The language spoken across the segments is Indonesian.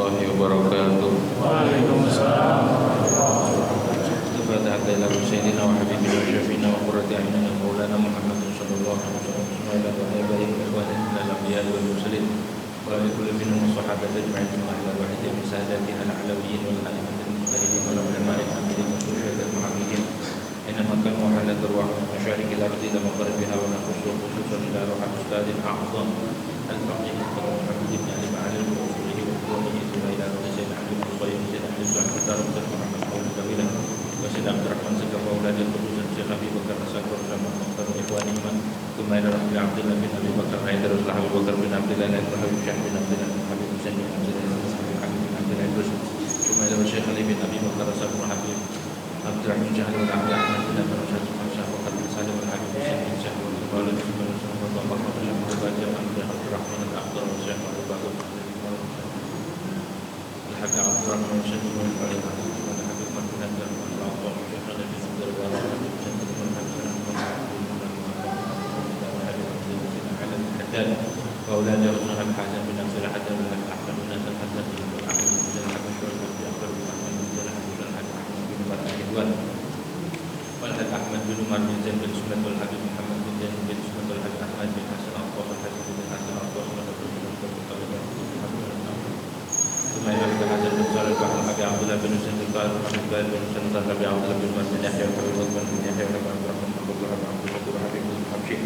warahmatullahi wabarakatuh. Waalaikumsalam. Al-Fatihah ila sayyidina wa habibina wa syafiina wa qurrati a'yunina maulana Muhammadin sallallahu alaihi wasallam wa ala alihi wa ikhwanihi minal anbiya'i wal mursalin wa ala kulli minhum was-sahabati ajma'in wa ala wahidin min saadatina al-alawiyyin wal a'immatil mujtahidin wal ulama'il amilin wa syuhadatil muhammadin inna makan wa halat arwah masyarikil ardi ila magharibiha wa naqushu khususan ila ruhul ustadil a'zam al-faqih Muhammad ibn Ali Ma'ali wa usulihi wa qawmihi ila ruhul sayyid Ali bin Qayyim sayyid Ali Sa'ad Darul Muhammad Qawl Dawilah wa sayyid Abdurrahman Sakawa ulad al-Qudusan Syekh Abi Bakar As-Sakhr sama Muhtar Ikhwan Iman Kumaira Rabbi Abdullah bin Abi Bakar Haidar Abu Bakar bin Abdullah bin Habib Syekh bin Abdullah bin Habib Husain bin Abdullah bin Habib bin Abdullah Idrus Kumaira Syekh Ali bin Abi Bakar As-Sakhr Habib Abdurrahman Syekh Ali bin Ahmad bin Abdul Syekh Syekh Bakar bin Salim bin Habib Husain bin Syekh bin Abdullah bin Abdullah bin Abdurrahman Al-Akhdar Syekh Abu Bakar Al-Habib Abdurrahman Syekh bin Habib Al-Habib bin Abdul Al-Akhdar Syekh Ali bin Abdul Habib Syekh bin Haddad wa aulada Usman Hasan bin Abdul Haddad bin Ahmad bin Hasan Haddad bin Ahmad bin Jalal bin Syuaib bin Ja'far bin Ahmad bin Jalal bin Ahmad bin Ridwan wal Ahmad bin Umar bin Zaid bin Sunnah wal Habib Muhammad bin Zaid bin Sunnah wal Habib Ahmad bin Hasan al-Qawm Hasan bin Hasan al-Qawm wa bin Sumayya bin Hasan bin Salih bin Habib Abdullah bin Husain bin Qal bin Qal bin Husain bin Habib Abdullah bin Umar bin Yahya bin Uthman bin Yahya bin Abdurrahman bin Abdullah bin Habib bin Habsyi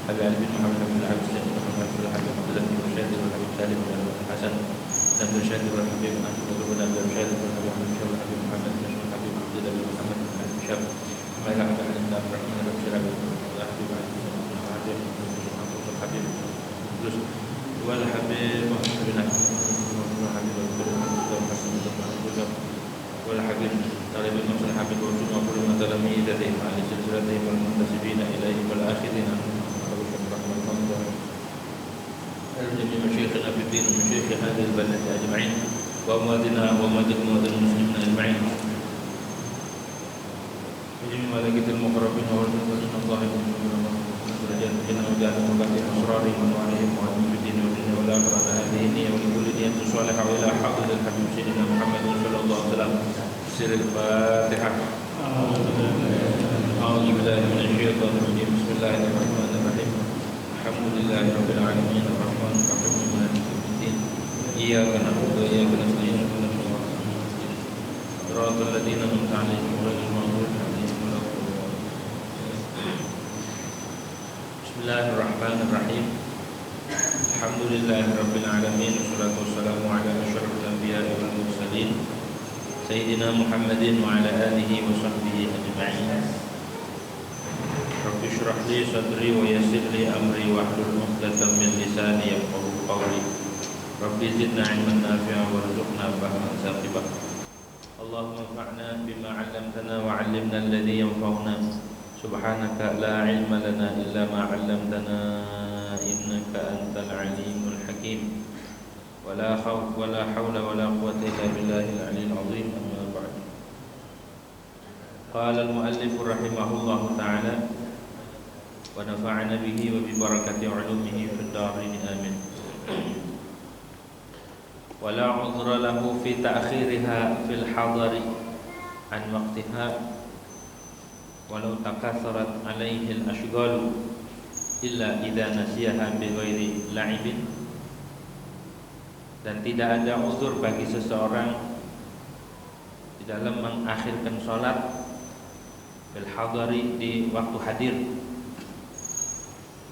Habib Ali bin Muhammad bin Habib bin Muhammad bin Habib Abdullah bin Syahid bin Habib Salim bin Hasan dan bin Syahid bin Habib Abdullah bin Abdul Syahid bin Habib Habib Muhammad bin Habib Abdullah bin Muhammad bin Habib Syahid Maka Habib bin Abdurrahman bin Syahid bin Habib Habib terus wal Habib Muhammad bin Habib wal Habib Talib bin Muhammad Habib wa Rasul wa kullu man talamidatihi ala silsilatihim wal muntasibina ilaihi wal akhirina جميع مشايخنا في الدين ومشايخ هذه البلد أجمعين وأمواتنا وأمواتكم وأموات المسلمين أجمعين وجميع ملائكة المقربين والمؤمنين الله درجات الجنة وجعل مبادئ أسرارهم وأنوارهم وأنهم في الدين والدنيا والآخرة هذه النية ولكل نية صالحة وإلى حافظ الحبيب سيدنا محمد صلى الله عليه وسلم سر الفاتحة أعوذ بالله من الشيطان الرجيم بسم الله الرحمن الرحيم الحمد لله رب العالمين الرحمن الرحيم مالك يوم الدين إياك نعبد وإياك نستعين اهدنا الصراط المستقيم صراط الذين أنعمت عليهم غير المغضوب عليهم ولا الضالين بسم الله الرحمن الرحيم الحمد لله رب العالمين والصلاة والسلام على أشرف الأنبياء والمرسلين سيدنا محمد وعلى آله وصحبه أجمعين Rabbi shrah li sadri wa yassir li amri wahlul 'uqdatam min lisani yafqahu qawli. Rabbi zidna 'ilman nafi'an warzuqna fahman saqiba. Allahumma anfa'na bima 'allamtana wa 'allimna alladhi yanfa'una. Subhanaka la 'ilma lana illa ma 'allamtana innaka antal 'alimul hakim. Wala khawf wala hawla wala quwwata illa billahil 'aliyyil 'azim. Amma ba'd. Qala al-mu'allif rahimahullahu ta'ala wa nafa'ana bihi wa bi barakati 'ulumihi fid dharain amin. Wa la 'udhra lahu fi ta'khiriha fil hadari an waqtiha walau takatharat 'alaihi al-ashghal illa idza nasiyaha bi ghairi la'ibin. Dan tidak ada uzur bagi seseorang di dalam mengakhirkan salat fil hadari di waktu hadir,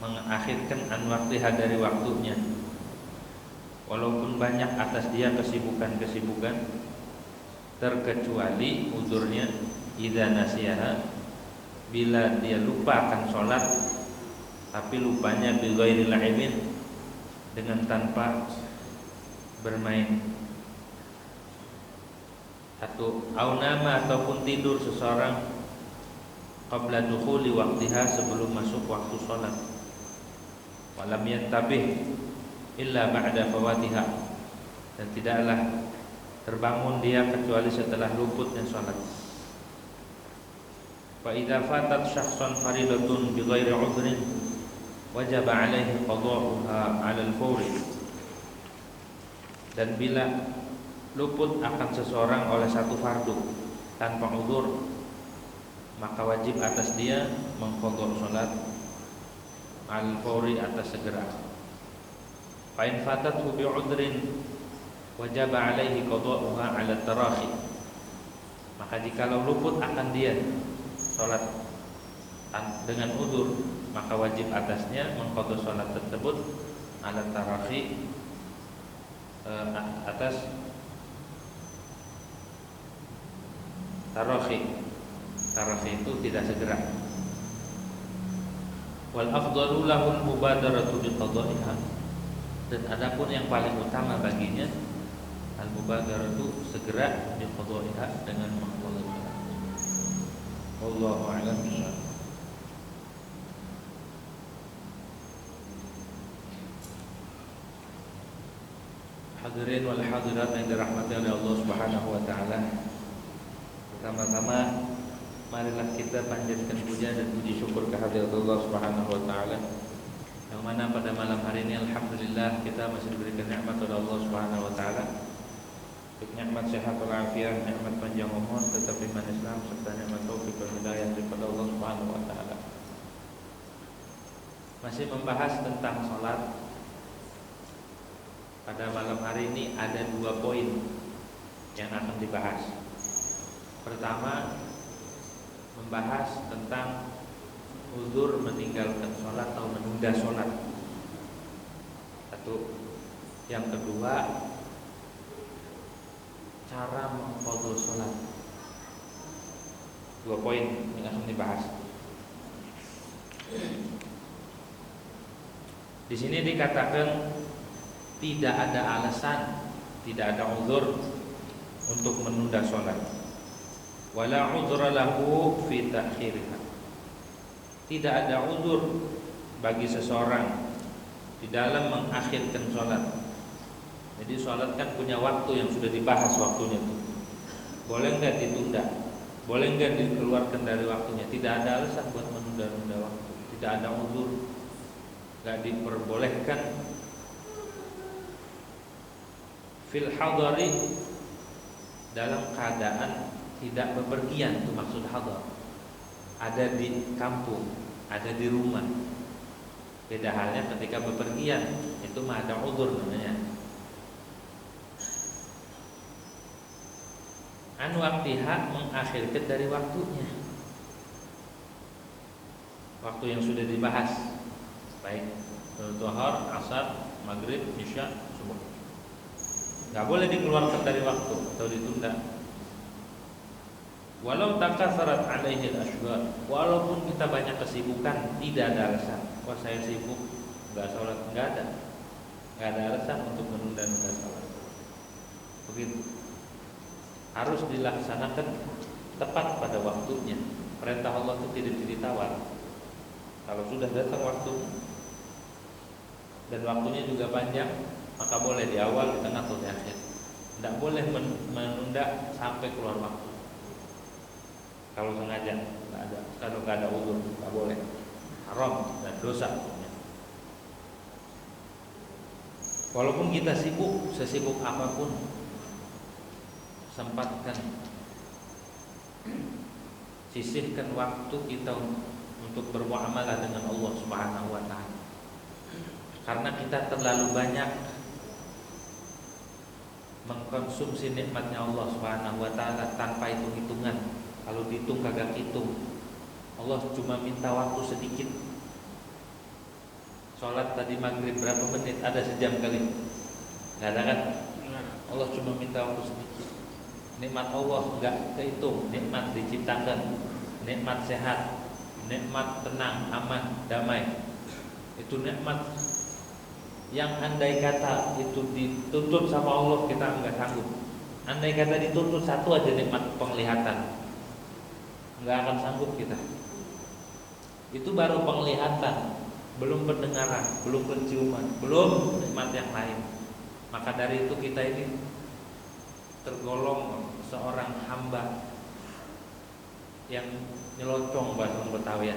mengakhirkan an waktiha dari waktunya, walaupun banyak atas dia kesibukan-kesibukan, terkecuali uzurnya idza nasiyaha, bila dia lupa akan sholat tapi lupanya bil ghairi la'ibin, dengan tanpa bermain, atau aunama ataupun tidur seseorang qabla dukhuli waqtiha, sebelum masuk waktu sholat, walam yantabih illa ba'da fawatiha, dan tidaklah terbangun dia kecuali setelah luputnya sholat. Fa idza fatat syakhsan faridatun bi ghairi 'udhrin wajaba 'alaihi qada'uha 'ala al-fawri. Dan bila luput akan seseorang oleh satu fardu tanpa uzur, maka wajib atas dia mengqadha salat al-fawri atas segera. Fa in fatathu bi'udrin wajaba alaihi qada'uha 'ala tarahi. Maka jikalau luput akan dia salat dengan uzur, maka wajib atasnya mengqadha salat tersebut 'ala tarahi, atas tarahi. Tarahi itu tidak segera. Wal afdalu lahul mubadaratu bi qada'iha. Dan adapun yang paling utama baginya al mubadaratu segera bi qada'iha dengan mengqadha salat. Wallahu a'lam bishawab. Hadirin wal hadirat yang dirahmati oleh Allah Subhanahu wa taala. Pertama-tama marilah kita panjatkan puja dan puji syukur kehadirat Allah Subhanahu wa taala, yang mana pada malam hari ini alhamdulillah kita masih diberikan nikmat oleh Allah Subhanahu wa taala. Nikmat sehat wal afiat, nikmat panjang umur, tetap iman Islam serta nikmat taufik dan hidayah daripada Allah Subhanahu wa taala. Masih membahas tentang salat. Pada malam hari ini ada 2 poin yang akan dibahas. Pertama, membahas tentang uzur meninggalkan sholat atau menunda sholat. Satu. Yang kedua, cara mengqadha sholat. 2 poin yang akan dibahas. Di sini dikatakan tidak ada alasan, tidak ada uzur untuk menunda sholat. Wala uzra lahu fi ta'khiriha. Tidak ada uzur bagi seseorang di dalam mengakhirkan sholat. Jadi sholat kan punya waktu yang sudah dibahas waktunya itu. Boleh enggak ditunda? Boleh enggak dikeluarkan dari waktunya? Tidak ada alasan buat menunda-nunda waktu. Tidak ada uzur, enggak diperbolehkan. Fil hadari, dalam keadaan tidak bepergian, itu maksud hadar. Ada di kampung, ada di rumah. Beda halnya ketika bepergian, itu mah ada uzur namanya. An waqtiha, mengakhirkan dari waktunya. Waktu yang sudah dibahas, baik zuhur, asar, maghrib, isya, subuh. Gak boleh dikeluarkan dari waktu atau ditunda. Walau takatsarat alaihi al-ashghal, walaupun kita banyak kesibukan, tidak ada alasan. Wah, saya sibuk, enggak sholat, enggak ada alasan untuk menunda-nunda sholat. Begitu. Harus dilaksanakan tepat pada waktunya. Perintah Allah itu tidak ditawar. Kalau sudah datang waktunya dan waktunya juga panjang, maka boleh di awal, di tengah atau di akhir. Tidak boleh menunda sampai keluar waktu. Kalau sengaja, tidak ada. Kalau tidak ada uzur, tidak boleh. Haram dan dosa. Walaupun kita sibuk, sesibuk apapun, sempatkan, sisihkan waktu kita untuk bermuamalah dengan Allah Subhanahu wa taala. Karena kita terlalu banyak mengkonsumsi nikmatnya Allah Subhanahu wa taala tanpa hitung-hitungan. Kalau dihitung kagak hitung. Allah cuma minta waktu sedikit. Sholat tadi maghrib berapa menit? Ada sejam kali? Enggak ada kan? Allah cuma minta waktu sedikit. Nikmat Allah enggak kehitung. Nikmat diciptakan, nikmat sehat, nikmat tenang, aman, damai. Itu nikmat yang andai kata itu dituntut sama Allah kita enggak sanggup. Andai kata dituntut satu aja nikmat penglihatan, enggak akan sanggup kita. Itu baru penglihatan, belum pendengaran, belum penciuman, belum nikmat yang lain. Maka dari itu kita ini tergolong seorang hamba yang nyelocong bahasa Betawi,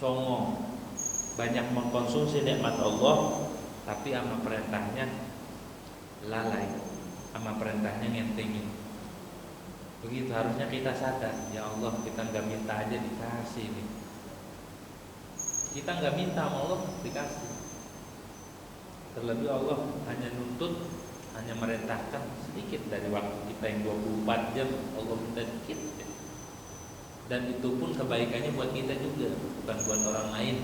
songong, banyak mengkonsumsi nikmat Allah, tapi sama perintahnya lalai, sama perintahnya ngentengin. Begitu harusnya kita sadar, ya Allah kita nggak minta aja dikasih nih. Kita nggak minta sama Allah dikasih. Terlebih Allah hanya nuntut, hanya merintahkan sedikit dari waktu kita yang 24 jam, Allah minta sedikit. Dan itu pun kebaikannya buat kita juga, bukan buat orang lain.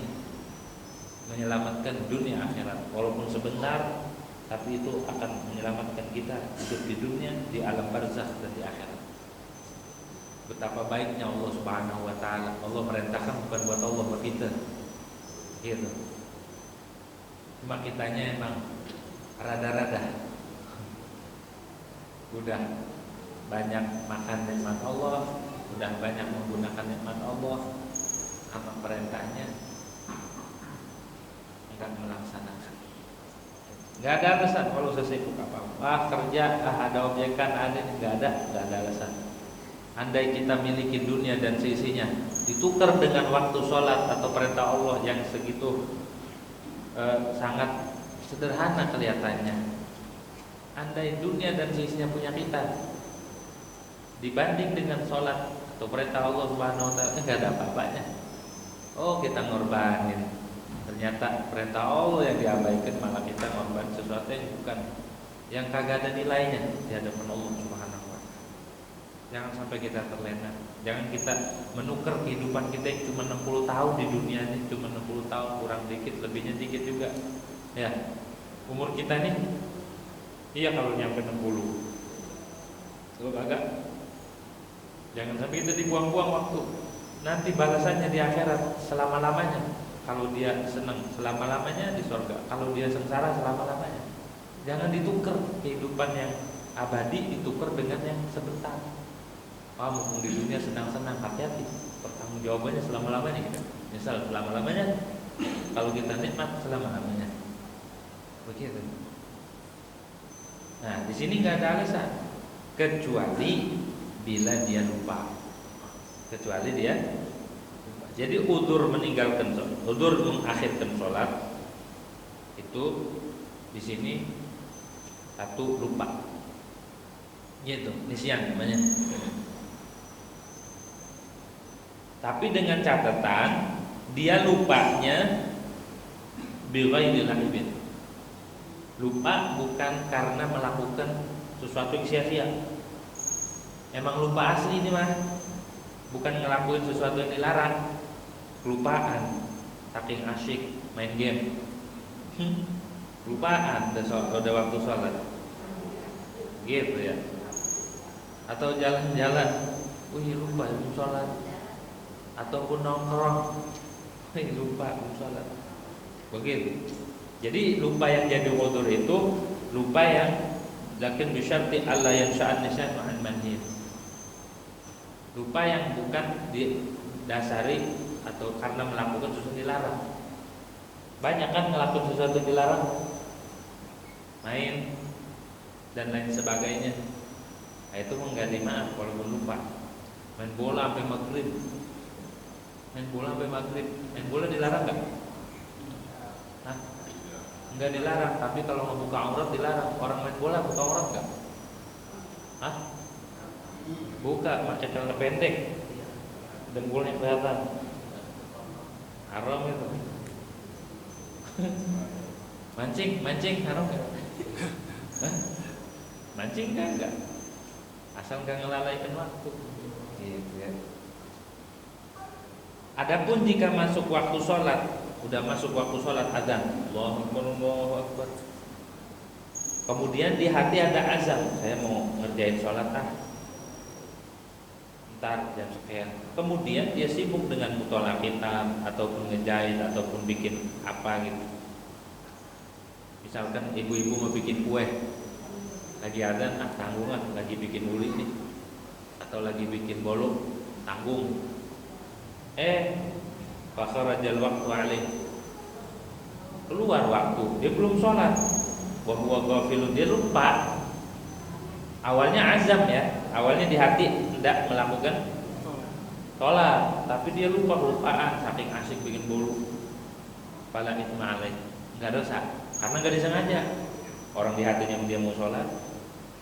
Menyelamatkan dunia akhirat, walaupun sebentar, tapi itu akan menyelamatkan kita hidup di dunia, di alam barzakh dan di akhirat. Betapa baiknya Allah Subhanahu wa taala. Allah merintahkan bukan buat Allah, buat kita. Gitu. Cuma kitanya emang rada-rada udah banyak makan nikmat Allah, udah banyak menggunakan nikmat Allah, sama perintahnya enggak melaksanakan. Enggak ada alasan kalau sesibuk apa. Kerja, ada objekan, ada, enggak ada alasan. Andai kita miliki dunia dan seisinya, ditukar dengan waktu sholat atau perintah Allah yang segitu sangat sederhana kelihatannya. Andai dunia dan seisinya punya kita, dibanding dengan sholat atau perintah Allah Subhanahu wa taala, enggak ada apa-apanya. Oh, kita ngorbanin. Ternyata perintah Allah yang diabaikan, malah kita ngorbanin sesuatu yang bukan, yang kagak ada nilainya di hadapan Allah Subhanahu wa taala. Jangan sampai kita terlena. Jangan kita menukar kehidupan kita yang cuma 60 tahun di dunia ini, cuma 60 tahun, kurang dikit, lebihnya dikit juga. Ya. Umur kita nih iya kalau nyampe 60. Sebab agak jangan sampai kita dibuang-buang waktu. Nanti balasannya di akhirat selama-lamanya. Kalau dia senang selama-lamanya di surga, kalau dia sengsara selama-lamanya. Jangan ditukar kehidupan yang abadi ditukar dengan yang sebentar. Mumpung di dunia senang-senang, hati-hati. Pertanggungjawabannya selama-lamanya kita. Misal selama-lamanya, kalau kita nikmat selama-lamanya. Begitu. Nah, di sini nggak ada alasan kecuali bila dia lupa. Kecuali dia lupa. Jadi udzur meninggalkan sholat, udzur mengakhirkan sholat itu di sini satu lupa. Gitu, nisyan namanya. Tapi dengan catatan dia lupanya bighairi lahibin. Lupa bukan karena melakukan sesuatu yang sia-sia. Emang lupa asli ini mah, bukan ngelakuin sesuatu yang dilarang. Kelupaan, saking asyik main game. Lupaan udah waktu sholat. Gitu ya. Atau jalan-jalan, lupa belum sholat. Ataupun nongkrong, lupa belum sholat. Begitu. Jadi lupa yang jadi udzur itu lupa yang lakin bisyarti alla yansha'an nisyan ma'an manhid. Lupa yang bukan didasari atau karena melakukan sesuatu yang dilarang. Banyak kan melakukan sesuatu yang dilarang, main dan lain sebagainya. Nah, itu enggak dimaaf kalau lupa. Main bola sampai maghrib. Main bola dilarang enggak? Hah? Enggak dilarang, tapi kalau mau buka aurat dilarang. Orang main bola buka aurat enggak? Hah? Buka, pakai celana pendek. Dengkulnya kelihatan. Haram itu. Mancing haram enggak? Hah? Mancing enggak? Asal enggak ngelalaikan waktu. Gitu ya. Adapun jika masuk waktu sholat, udah masuk waktu sholat adzan, Allahu Akbar, Allahu Akbar. Kemudian di hati ada azam, saya mau ngerjain sholat ntar jam sekian. Kemudian dia sibuk dengan mutolak kitab ataupun ngejahit ataupun bikin apa gitu. Misalkan ibu-ibu mau bikin kue, lagi adzan tanggungan, lagi bikin uli nih, atau lagi bikin bolu, tanggung. Fakharajal waktu alaih, keluar waktu, dia belum sholat. Wa huwa ghafilun, dia lupa. Awalnya azam ya, awalnya di hati tidak melakukan sholat, tapi dia lupaan, saking asyik bikin bolu. Fala itsma alaih, enggak dosa, karena enggak disengaja. Orang di hatinya dia mau sholat,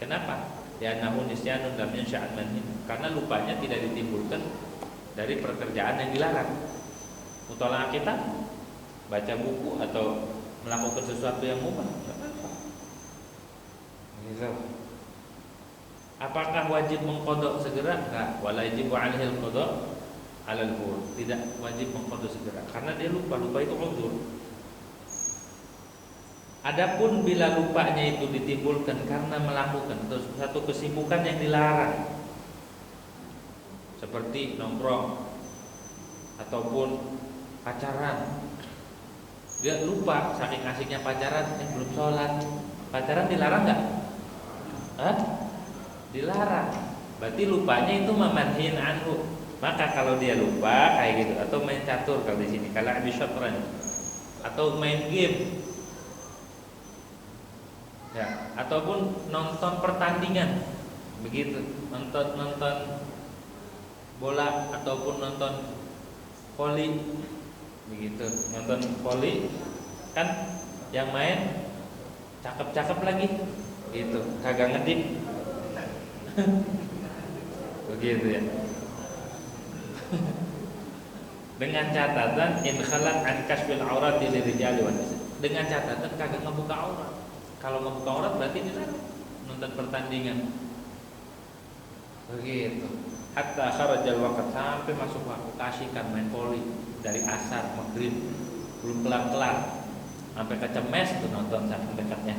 Kenapa? Ya namun nisyanun lam yansha'an manhin. Karena lupanya tidak ditimbulkan dari pekerjaan yang dilarang. Mutola'ah kita, baca buku atau melakukan sesuatu yang mubah, enggak apa-apa. Gitu. Apakah wajib mengqadha segera? Enggak. Wala yajibu 'alaihi al-qadha 'ala al-fur. Tidak wajib mengqadha segera karena dia lupa. Lupa itu uzur. Adapun bila lupanya itu ditimbulkan karena melakukan satu kesibukan yang dilarang, seperti nongkrong ataupun pacaran, dia lupa saking asiknya pacaran, belum sholat. Pacaran dilarang nggak? Hah? Dilarang. Berarti lupanya itu memanhin anhu. Maka kalau dia lupa kayak gitu, atau main catur kalau di sini, kalau habis syatranj, atau main game, ya, ataupun nonton pertandingan, begitu, nonton bola ataupun nonton voli, begitu, nonton voli kan yang main cakep-cakep lagi, gitu, kagak ngedip, begitu ya. Dengan catatan in khalat an kasfil aurati lirijali wan nisa. Dengan catatan kagak ngebuka aurat. Kalau ngebuka aurat berarti dilarang nonton pertandingan. Begitu. Hatta kharajal waqt, sampai masuk waktu kasihkan main voli dari asar maghrib belum kelar-kelar sampai kecemes tuh nonton saking dekatnya.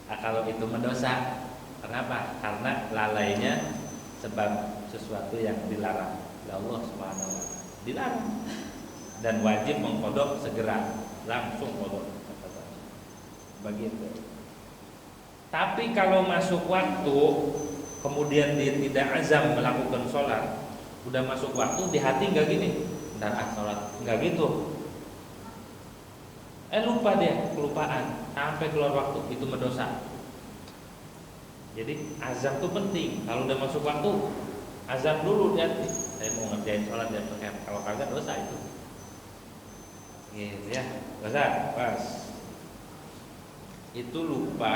Nah, kalau itu mendosa. Kenapa? Karena lalainya sebab sesuatu yang dilarang oleh Allah Subhanahu wa taala. Dilarang dan wajib mengqadha segera, langsung qadha. Begitu. Tapi kalau masuk waktu kemudian dia tidak azam melakukan sholat, udah masuk waktu di hati nggak gini, ntar sholat, nggak gitu. Lupa dia, kelupaan sampai keluar waktu, itu mendosa. Jadi azam itu penting. Kalau udah masuk waktu, azam dulu dia. Saya mau ngerjain sholat dan kalau kagak dosa itu. Gitu ya, dosa, pas. Itu lupa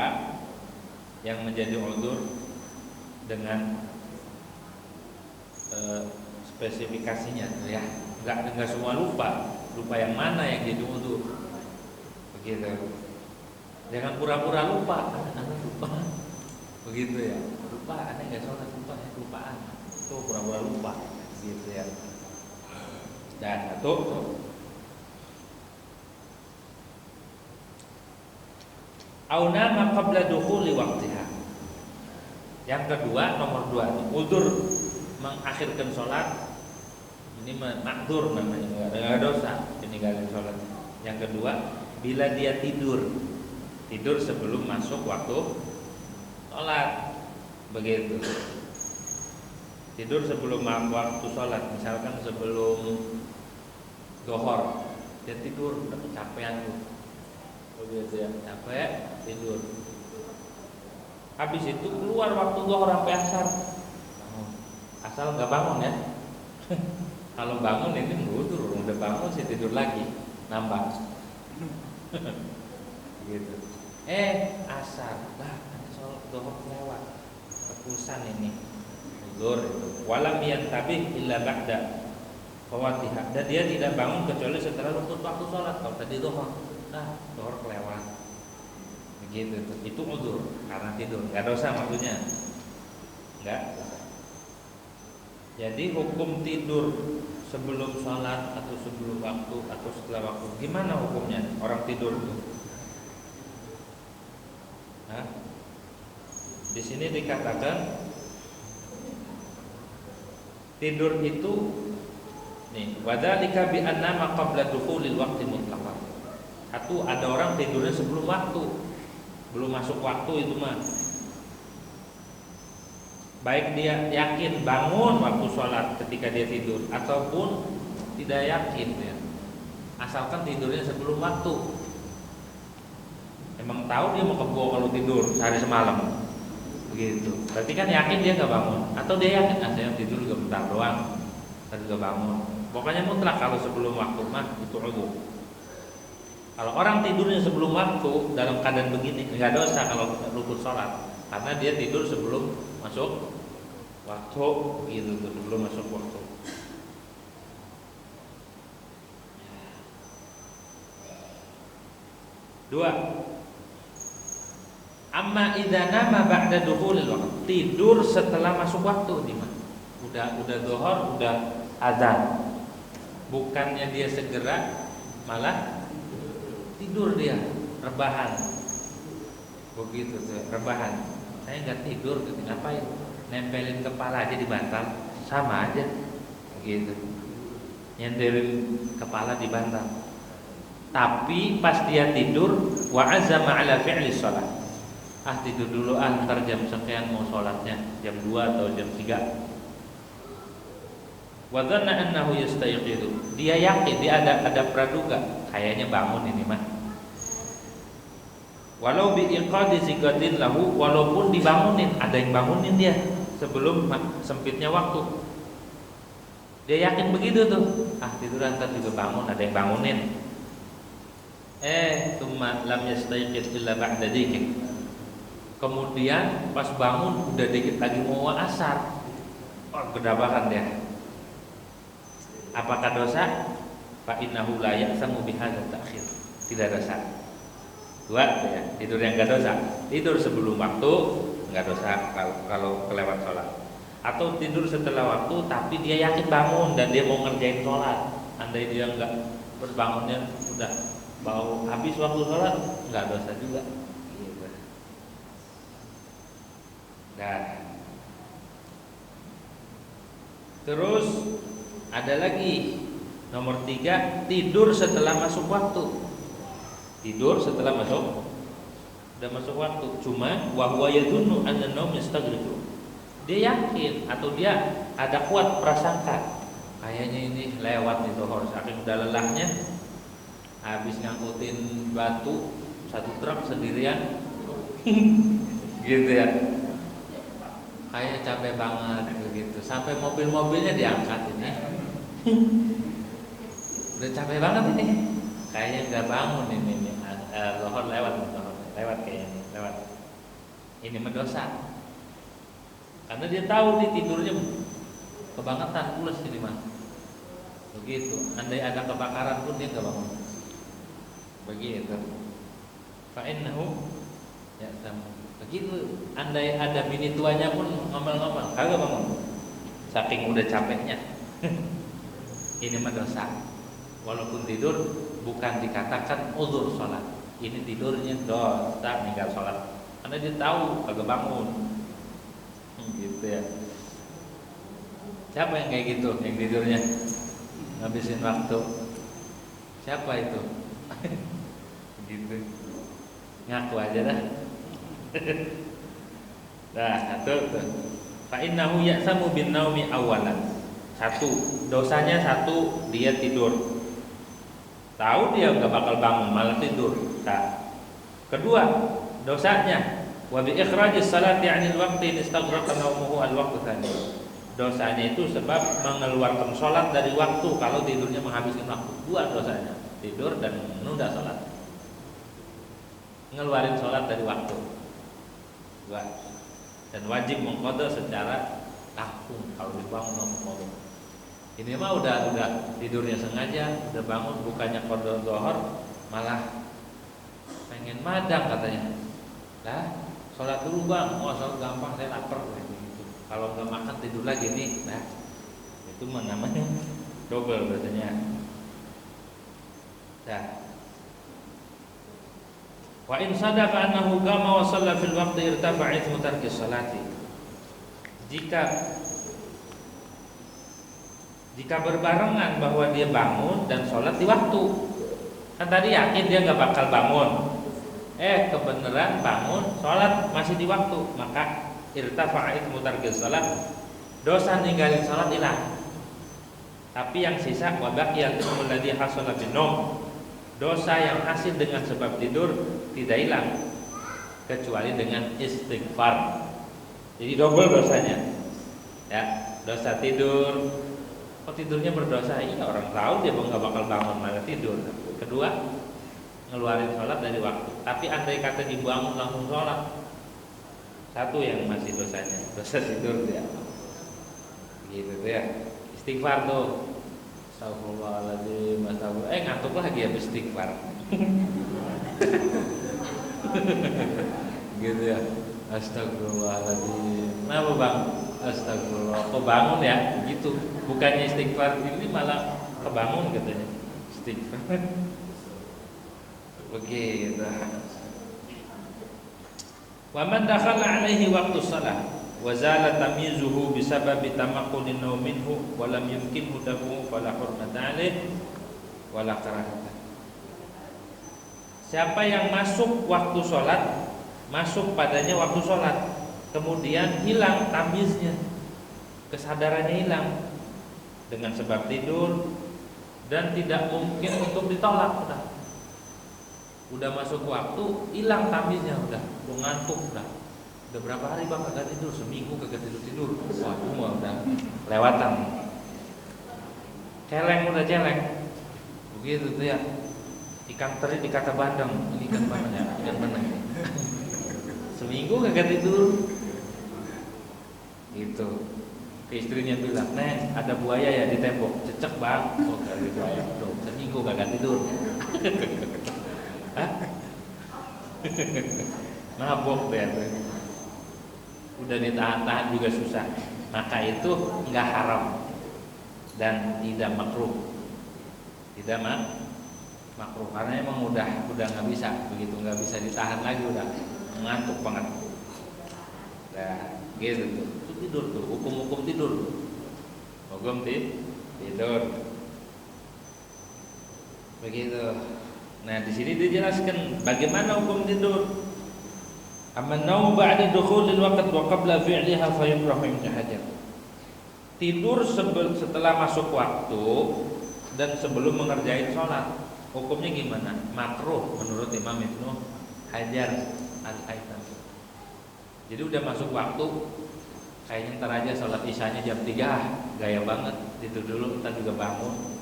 yang menjadi uzur dengan spesifikasinya, ya. Enggak semua lupa. Lupa yang mana yang jadi uzur. Begitu. Jangan pura-pura lupa. Anak lupa. Begitu ya. Lupa, aneh enggak sholat, lupa ya, kelupaan. Itu pura-pura lupa. Gitu ya. Dan satu au nama qabla dukhuli waqtiha. Yang kedua, nomor 2, uzur mengakhirkan sholat. Ini makdur namanya, enggak dosa meninggalkan sholat. Yang kedua, bila dia tidur sebelum masuk waktu sholat, begitu. Tidur sebelum waktu sholat, misalkan sebelum zuhur, dia tidur udah kecapean tuh. Begitu ya, capek, tidur. Habis itu keluar waktu zuhur sampai asar. Asal nggak bangun ya. Kalau bangun ini ngudur, udah bangun sih tidur lagi, nambah. Gitu. Asar, lah sholat zuhur lewat, keputusan ini. Zuhur itu. Walam yantabih illa ba'da fawatiha. Dan dia tidak bangun kecuali setelah waktu sholat. Kalau tadi zuhur, zuhur kelewat. Begitu. Itu uzur karena tidur. Enggak dosa maksudnya. Enggak. Jadi hukum tidur sebelum sholat atau sebelum waktu atau setelah waktu, gimana hukumnya orang tidur itu? Di sini dikatakan tidur itu nih, wadzalika bi annama qabla dukhulil waqti mutlaqan. Satu, ada orang tidurnya sebelum waktu, belum masuk waktu itu mah. Baik dia yakin bangun waktu sholat ketika dia tidur ataupun tidak yakin ya. Asalkan tidurnya sebelum waktu. Emang tahu dia mau kebo kalau tidur sehari semalam. Begitu. Berarti kan yakin dia gak bangun. Atau dia yakin saya tidur juga bentar doang, tadi gak bangun. Pokoknya mutlak kalau sebelum waktu mah itu uzur. Kalau orang tidurnya sebelum waktu dalam keadaan begini nggak dosa kalau luput sholat, karena dia tidur sebelum masuk waktu, gitu tuh, sebelum masuk waktu. Dua, amma idza nama ba'da dukhulil waqt, tidur setelah masuk waktu nih mah. Udah zuhur, udah azan. Bukannya dia segera, malah tidur dia, rebahan. Begitu tuh, rebahan. Saya nggak tidur, ngapain? Nempelin kepala aja di bantal, sama aja. Gitu. Nyenderin kepala di bantal. Tapi pas dia tidur, wa azama ala fi'li shalah. Tidur dulu, ntar jam sekian mau sholatnya, jam 2 atau jam 3. Wa dhanna annahu yastayqidu. Dia yakin, dia ada praduga, kayaknya bangun ini mah. Walau bi iqadi zigadin lahu, walaupun dibangunin, ada yang bangunin dia sebelum sempitnya waktu. Dia yakin begitu tuh. Tidur ntar juga bangun, ada yang bangunin. Tsumma lam yastayqid illa ba'da dzikr. Kemudian pas bangun udah dikit lagi mau asar. Kedabakan dia. Apakah dosa? Fa innahu la ya'samu bihadza ta'khir. Tidak dosa. Dua ya, tidur yang enggak dosa. Tidur sebelum waktu enggak dosa kalau kelewat sholat. Atau tidur setelah waktu tapi dia yakin bangun dan dia mau ngerjain sholat. Andai dia enggak berbangunnya udah mau habis waktu sholat, enggak dosa juga. Gitu. Dan terus ada lagi nomor 3, tidur setelah masuk waktu. Tidur setelah udah masuk waktu. Cuma wa huwa yadunnu anna an-nawm yastaghriqu. Dia yakin atau dia ada kuat prasangka, kayaknya ini lewat nih zuhur, saking udah lelahnya habis ngangkutin batu 1 truk sendirian. Gitu ya. Kayak capek banget begitu. Sampai mobil-mobilnya diangkat ini. Udah capek banget ini. Kayaknya nggak bangun ini. Zuhur lewat kayaknya, lewat. Ini mendosa. Karena dia tahu nih tidurnya kebangetan, pulas ini mah. Begitu. Andai ada kebakaran pun dia nggak bangun. Begitu. Fa innahu ya sama. Begitu. Andai ada bini tuanya pun ngomel-ngomel, kagak bangun. Saking udah capeknya. Ini mah dosa. Walaupun tidur bukan dikatakan uzur sholat. Ini tidurnya dosa, ninggal sholat. Karena dia tahu kagak bangun. Gitu ya. Siapa yang kayak gitu, yang tidurnya ngabisin waktu? Siapa itu? Gitu. Ngaku aja dah. Nah, satu tuh. Fa innahu ya'samu bin naumi awalan. Satu, dosanya satu, dia tidur. Tahu dia enggak bakal bangun, malah tidur. Nah. Kedua, dosanya wa bi ikhrajis salati 'anil waqti istaghraqa naumuhu al-waqtu tsani. Dosanya itu sebab mengeluarkan sholat dari waktu kalau tidurnya menghabiskan waktu. Dua dosanya, tidur dan menunda sholat. Ngeluarin sholat dari waktu. Dua. Dan wajib mengqadha secara langsung kalau dibangun langsung. Ini mah udah tidurnya sengaja, udah bangun bukannya qadha zuhur, malah pengen madang katanya. Lah, sholat dulu bang, sholat gampang, saya lapar gitu. Kalau nggak makan tidur lagi nih, nah itu mah namanya double biasanya. Nah, wa in sadaqa annahu qama wa shalla fil waqti irtafa'a ithmu tarki sholati. Jika berbarengan bahwa dia bangun dan sholat di waktu, kan tadi yakin dia nggak bakal bangun, kebenaran bangun, sholat masih di waktu, maka irtafa'a ithmu tarki sholat, dosa ninggalin sholat hilang. Tapi yang sisa wa baqiyal ithmu alladhi hasala bin naum, dosa yang hasil dengan sebab tidur tidak hilang kecuali dengan istighfar. Jadi double dosanya. Ya, dosa tidur. Kok tidurnya berdosa? Iya, orang tahu dia nggak bakal bangun malah tidur. Kedua, ngeluarin sholat dari waktu. Tapi andai kata dibangun langsung sholat, satu yang masih dosanya, dosa tidur dia. Gitu tuh ya. Istighfar tuh. Astagfirullahaladzim, astagfirullah. Ngantuk lagi habis istighfar. Gitu ya. Astagfirullahaladzim. Kenapa bang? Astagfirullah. Kok bangun ya? Gitu. Bukannya istighfar ini malah kebangun katanya. Istighfar. Begitu. Wa man dakhala alaihi waqtu shalah wa zala tamyizuhu bisababi tamakkuni minhu wa lam yumkinhu dafu fala hurmata alaihi wala karahata. Siapa yang masuk waktu sholat, masuk padanya waktu sholat, kemudian hilang tamyiznya, kesadarannya hilang dengan sebab tidur dan tidak mungkin untuk ditolak, udah masuk waktu, hilang tamyiznya, udah ngantuk, udah berapa hari bang kagak tidur, seminggu kagak tidur, wah semua udah lewatan, udah celeng, begitu tuh ya. Ikan teri dikata bandeng, ini ikan mana ya? Ikan mana? Seminggu kagak tidur, gitu. Ke istrinya bilang, "Neng, ada buaya ya di tembok." "Cecek bang." "Oh, ada buaya." "Tuh, seminggu kagak tidur." Hah? Mabok deh. Udah ditahan-tahan juga susah. Maka itu enggak haram dan tidak makruh. Tidak makruh karena emang udah nggak bisa, begitu nggak bisa ditahan lagi, udah ngantuk banget. Nah, gitu tuh. Itu tidur tuh, hukum tidur. Hukum tidur. Begitu. Nah, di sini dijelaskan bagaimana hukum tidur. Amman naum ba'da dukhulil waqt wa qabla fi'liha fa yukrahu hajar. Tidur setelah masuk waktu dan sebelum mengerjain sholat, hukumnya gimana? Makruh menurut Imam Ibnu Hajar Al-Haythami. Jadi udah masuk waktu, kayaknya ntar aja sholat isyanya jam 3, gaya banget, tidur dulu, ntar juga bangun.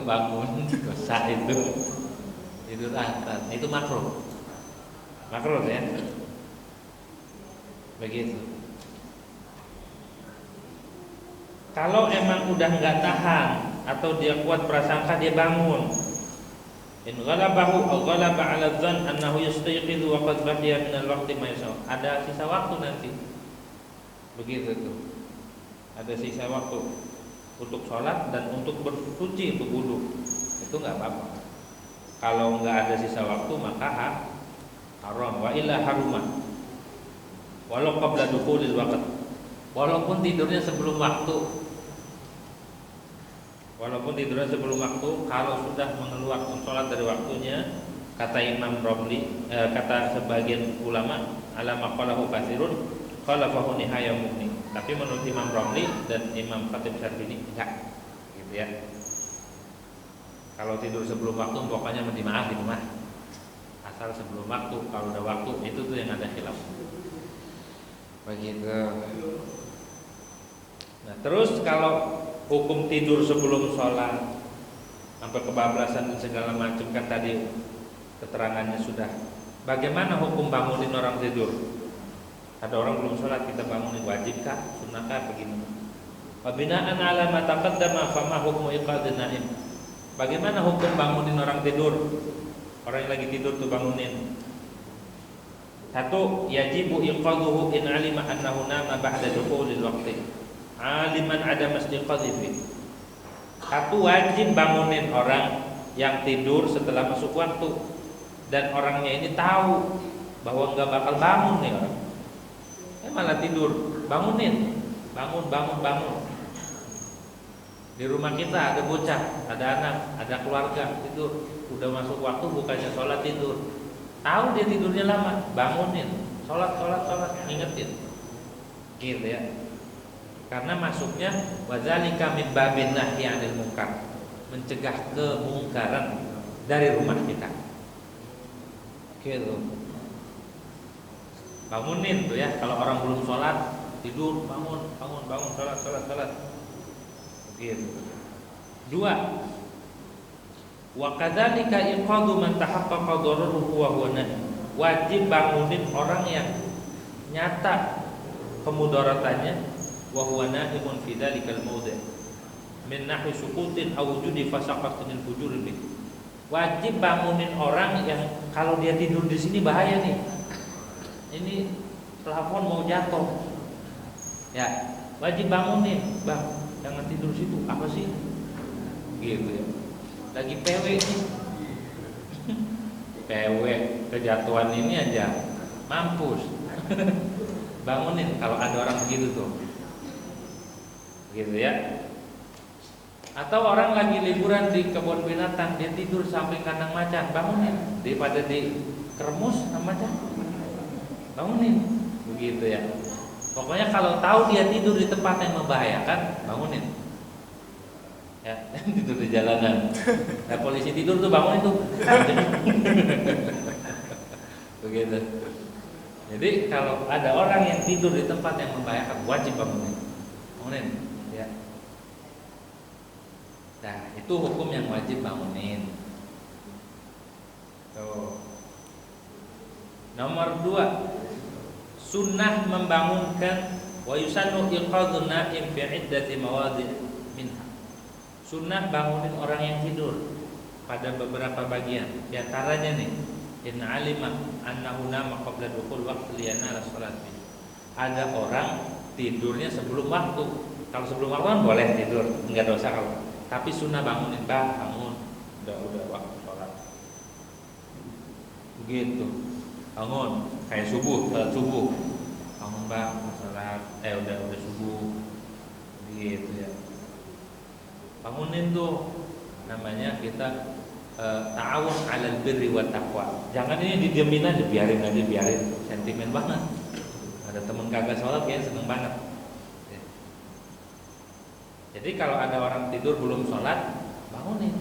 Bangun, dosa itu. Tidur itu makruh. Makruh ya. Begitu. Kalau emang udah nggak tahan atau dia kuat prasangka, dia bangun. In ghalabahu aw ghalaba 'ala dzan annahu yastayqizu wa qad baqiya min al-waqti ma yasha. Ada sisa waktu nanti. Begitu tuh. Ada sisa waktu untuk sholat dan untuk bersuci, untuk wudu. Itu enggak apa-apa. Kalau enggak ada sisa waktu maka haram, wa illa haruma. Walau qabla dukhulil waqt. Walaupun tidurnya sebelum waktu. Walaupun tidurnya sebelum waktu, kalau sudah mengeluarkan sholat dari waktunya, kata Imam Romli, kata sebagian ulama, alama qalahu katsirun, qalafahu nihaya mughni. Tapi menurut Imam Romli dan Imam Khatib Syarbini enggak, gitu ya. Kalau tidur sebelum waktu, pokoknya dimaaf di rumah. Asal sebelum waktu, kalau udah waktu itu tuh yang ada khilaf. Begitu. Nah, terus kalau hukum tidur sebelum sholat sampai kebablasan dan segala macam kan tadi keterangannya sudah. Bagaimana hukum bangunin orang tidur? Ada orang belum sholat, kita bangunin, wajibkah, sunnahkah, begini? Wabinaan ala ma taqaddama fama hukmu iqadhin naim. Bagaimana hukum bangunin orang tidur? Orang yang lagi tidur tuh bangunin. Satu, yajibu iqadhuhu in alima annahu nama ba'da dukhulil waqti. Aliman ada masjid qadhifi. Satu, wajib bangunin orang yang tidur setelah masuk waktu, dan orangnya ini tahu bahwa nggak bakal bangun nih orang. Malah tidur, bangunin, bangun. Di rumah kita ada bocah, ada anak, ada keluarga tidur, udah masuk waktu bukannya sholat tidur. Tahu dia tidurnya lama, bangunin, sholat, ingetin, gitu ya. Karena masuknya wadzalika min babin nahyi 'anil munkar, mencegah kemungkaran dari rumah kita. Gitu. Bangunin tuh ya, kalau orang belum sholat tidur, bangun, sholat. Begitu. Dua, Wa kadzalika iqadu man tahaqqaqa dararuhu wa huwa naim. Wajib bangunin orang yang nyata kemudaratannya wa huwa naimun fi dzalikal mawdi' min nahwi suqutin aw wujudi fasaqatin al-fujur bih. Wajib bangunin orang yang kalau dia tidur di sini bahaya nih. Ini plafon mau jatuh. Ya, wajib bangunin, Bang. Jangan tidur situ. Apa sih? Gitu ya. Lagi PW nih. PW kejatuhan ini aja mampus. Bangunin kalau ada orang begitu tuh. Gitu ya. Atau orang lagi liburan di kebun binatang, dia tidur samping kandang macan, bangunin. Daripada di keremus sama macan, bangunin. Begitu ya. Pokoknya kalau tahu dia tidur di tempat yang membahayakan, bangunin. Ya, tidur di jalanan. Nah, polisi tidur tuh bangunin tuh. Begitu. Jadi kalau ada orang yang tidur di tempat yang membahayakan, wajib bangunin. Bangunin, ya. Nah, itu hukum yang wajib bangunin. Tuh. Nomor 2, sunnah membangunkan wa yusannu iqadun naim fi iddati mawadhi' minha. Sunnah bangunin orang yang tidur pada beberapa bagian. Di antaranya nih, in alima annahu nama qabla dukhul waqti liyana salat. Ada orang tidurnya sebelum waktu. Kalau sebelum waktu kan boleh tidur, enggak dosa kalau. Tapi sunnah bangunin, Bang, bangun. Udah waktu salat. Begitu. Bangun, kayak subuh, salat subuh. Bangun, Bang, salat. Udah subuh. Gitu ya. Bangunin tuh, namanya kita ta'awun 'alal birri wa taqwa. Jangan ini didiemin aja, biarin, sentimen banget. Ada temen kagak sholat kayaknya seneng banget. Jadi kalau ada orang tidur belum sholat, bangunin.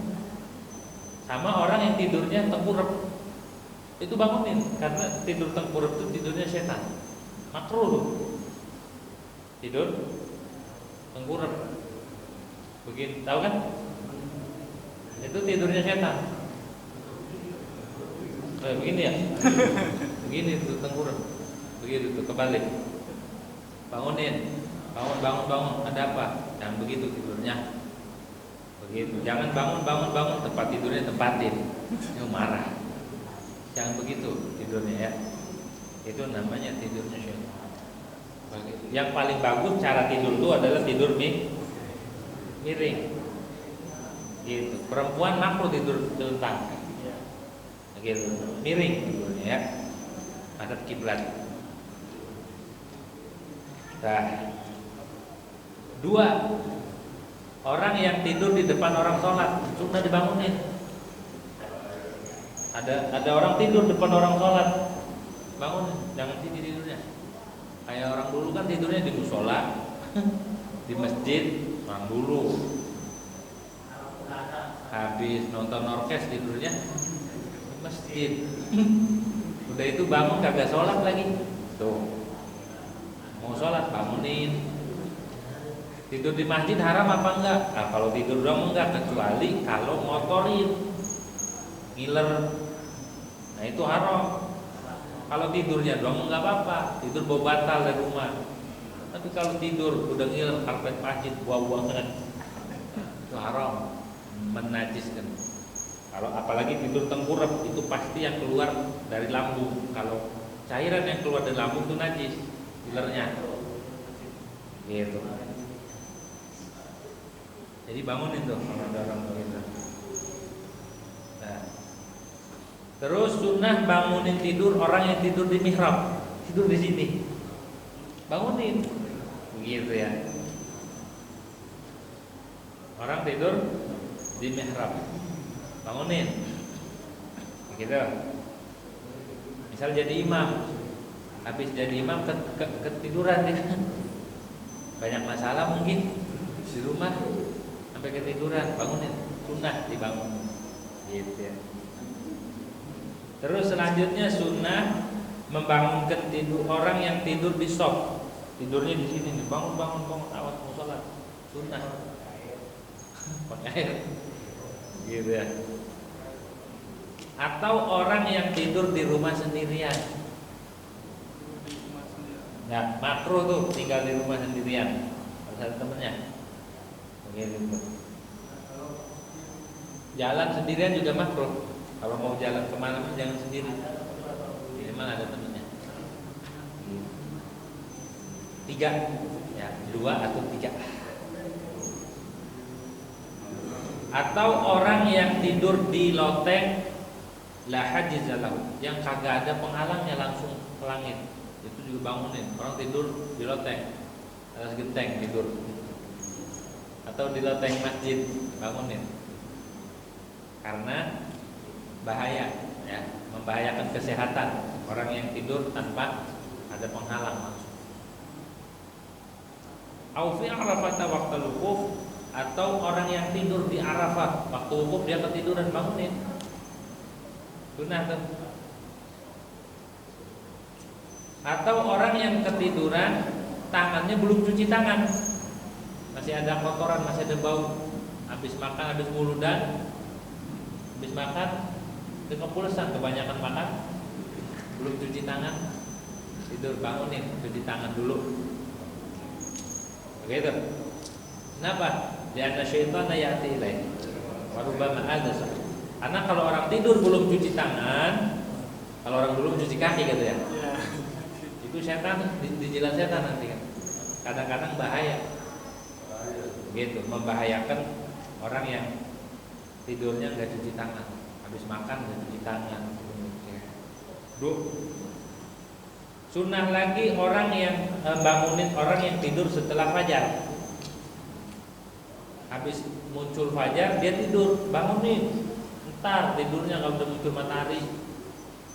Sama orang yang tidurnya tengkurap, itu bangunin, karena tidur tengkurap itu tidurnya setan. Makruh tidur tengkurap. Begini, tahu kan? Itu tidurnya setan. Begini ya. Begini tuh tengkurap. Begitu tuh kebalik. Bangunin. Bangun. Ada apa? Jangan begitu tidurnya. Begitu. Jangan bangun. Tempat tidurnya tempatin. Dia marah. Jangan begitu tidurnya ya. Itu namanya tidurnya setan. Begitu. Yang paling bagus cara tidur itu adalah tidur miring. Gitu. Perempuan makruh tidur telentang. Gitu. Miring tidurnya ya. Ada kiblat. Nah, 2, orang yang tidur di depan orang sholat, sunnah dibangunin. Ada orang tidur depan orang sholat, bangunin, jangan tidurnya. Kayak orang dulu kan tidurnya di musola, di masjid, orang dulu. Habis nonton orkes tidurnya di masjid. Udah itu bangun kagak sholat lagi. Tuh, mau sholat bangunin. Tidur di masjid haram apa enggak? Nah, kalau tidur doang enggak, kecuali kalau ngotorin, ngiler. Nah itu haram. Kalau tidurnya doang enggak apa-apa, tidur bawa batal dari rumah. Tapi kalau tidur udah ngiler karpet masjid buang-buangan, itu haram, menajiskan. Kalau apalagi tidur tengkurap, itu pasti yang keluar dari lambung. Kalau cairan yang keluar dari lambung itu najis, ngilernya. Gitu. Jadi bangunin tuh kalau ada orang begitu. Nah, terus sunnah bangunin tidur orang yang tidur di mihrab, tidur di sini, bangunin, begitu ya. Orang tidur di mihrab, bangunin, begitu. Misal jadi imam, habis jadi imam ketiduran dia, banyak masalah mungkin di rumah. Sampai ketiduran, bangunin, sunnah dibangun, gitu ya. Terus selanjutnya sunnah membangunkan tidur orang yang tidur di shop, tidurnya di sini nih, bangun, awas mau sholat, sunnah, pakai air, gitu ya. Atau orang yang tidur di rumah sendirian. Nah, makruh tuh tinggal di rumah sendirian. Harus ada temennya. Begitu. Jalan sendirian juga makruh. Kalau mau jalan kemana-mana jangan sendiri. Minimal ada temennya. 3, ya 2 atau 3. Atau orang yang tidur di loteng la hajizalahu, yang kagak ada penghalangnya langsung ke langit, itu juga bangunin. Orang tidur di loteng atas genteng tidur, atau di loteng masjid bangunin, karena bahaya, ya, membahayakan kesehatan orang yang tidur tanpa ada penghalang langsung. Au fi Arafah waqtal wukuf, atau orang yang tidur di Arafah waktu wukuf dia ketiduran, bangunin. Sunnah tuh. Atau orang yang ketiduran tangannya belum cuci tangan, masih ada kotoran, masih ada bau, habis makan, habis muludan, habis makan kepulasan, kebanyakan makan, belum cuci tangan, tidur, bangunin, cuci tangan dulu. Begitu. Kenapa? Lianna syaitana ya'ti ilaih wa rubbama adasa. Karena kalau orang tidur belum cuci tangan, kalau orang belum cuci kaki gitu ya, itu setan, dijilat setan nanti kan. Kadang-kadang bahaya, gitu, membahayakan orang yang tidurnya nggak cuci tangan, habis makan nggak cuci tangan. Sunnah lagi orang yang bangunin orang yang tidur setelah fajar. Habis muncul fajar dia tidur, bangunin. Ntar tidurnya kalau udah muncul matahari,